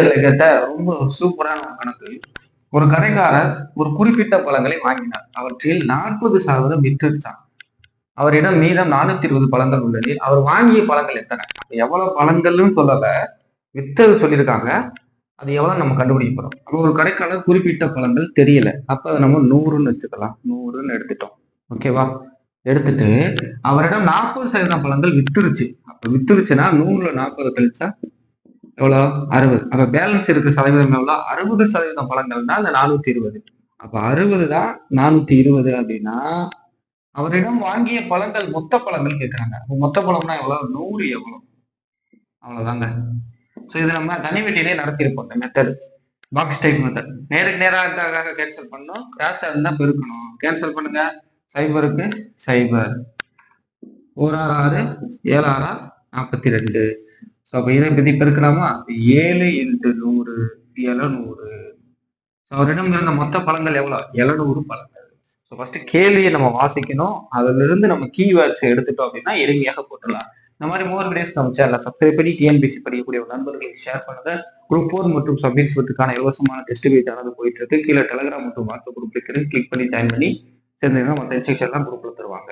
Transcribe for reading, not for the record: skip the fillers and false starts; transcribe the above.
கேட்ட ரொம்ப சூப்பரான ஒரு கணக்கு. ஒரு கடைக்காரர் ஒரு குறிப்பிட்ட பழங்களை வாங்கினார். அவற்றில் 40% விற்றுச்சாம். அவரிடம் மீதம் 420 பழங்கள் உள்ளது. அவர் வாங்கிய பழங்கள் எத்தனை? எவ்வளவு பழங்கள்னு சொல்லல. வித்தது சொல்லியிருக்காங்க. அது எவ்வளவு நம்ம கண்டுபிடிக்க போறோம். அப்போ ஒரு கடைக்காரர் குறிப்பிட்ட பழங்கள் தெரியல. அப்ப அதை நம்ம 100ன்னு வச்சுக்கலாம். 100ன்னு எடுத்துட்டோம். ஓகேவா? எடுத்துட்டு அவரிடம் 40% பழங்கள் வித்துருச்சு. அப்ப வித்துருச்சுன்னா 100ல 40 கழிச்சா எவ்வளோ? 60. அப்ப பேலன்ஸ் இருக்க சதவீதம் எவ்வளோ? 60% பழங்கள் தான் அந்த 420. அப்ப 60 தான் 420 அப்படின்னா அவரிடம் வாங்கிய பழங்கள் மொத்த பழங்கள் கேட்கறாங்க. அப்ப மொத்த பழம்னா எவ்வளவு? 100 எவ்வளவு? அவ்வளவுதாங்க. ஸோ இது நம்ம தனிவெட்டியிலே நடத்தியிருப்போம் இந்த மெத்தட். Box type method. நேருக்கு நேராக கேன்சல் பண்ணணும். கிராஸ் இருந்தா பெருக்கணும். கேன்சல் பண்ணுங்க. சைபருக்கு சைபர். 1 6 6 7 6 42. ஸோ அப்ப இதை பத்தி பெருக்கலாமா? 7 × 100 700. அவரிடம் இருந்த மொத்த பழங்கள் எவ்வளவு? 700 பழங்கள். ஸோ ஃபர்ஸ்ட் கேள்வியை நம்ம வாசிக்கணும். அதுல இருந்து நம்ம கீவேர்ட்ஸ் எடுத்துட்டோம் அப்படின்னா எளிமையாக போட்டுடலாம். இந்த மாதிரி மோர் வீடியோஸ் நம்ம சேனலை சப்ஸ்கிரைப் பண்ணி டிஎன்பிசி படிக்கக்கூடிய நண்பர்களுக்கு ஷேர் பண்ணுங்க. குரூப் 4 மற்றும் சப் இன்ஸ்பெக்டருக்கான இலவசமான டெஸ்ட் பேஜ் போயிட்டு இருக்கு. கீழே டெலிகிராம் மற்றும் வாட்ஸ்அப் குரூப் இருக்கிறது. கிளிக் பண்ணி ஜாயின் பண்ணி சேர்ந்தீங்கன்னா மற்ற இன்ஸ்ட்ரக்ஷன் எல்லாம் குரூப்ல தருவாங்க.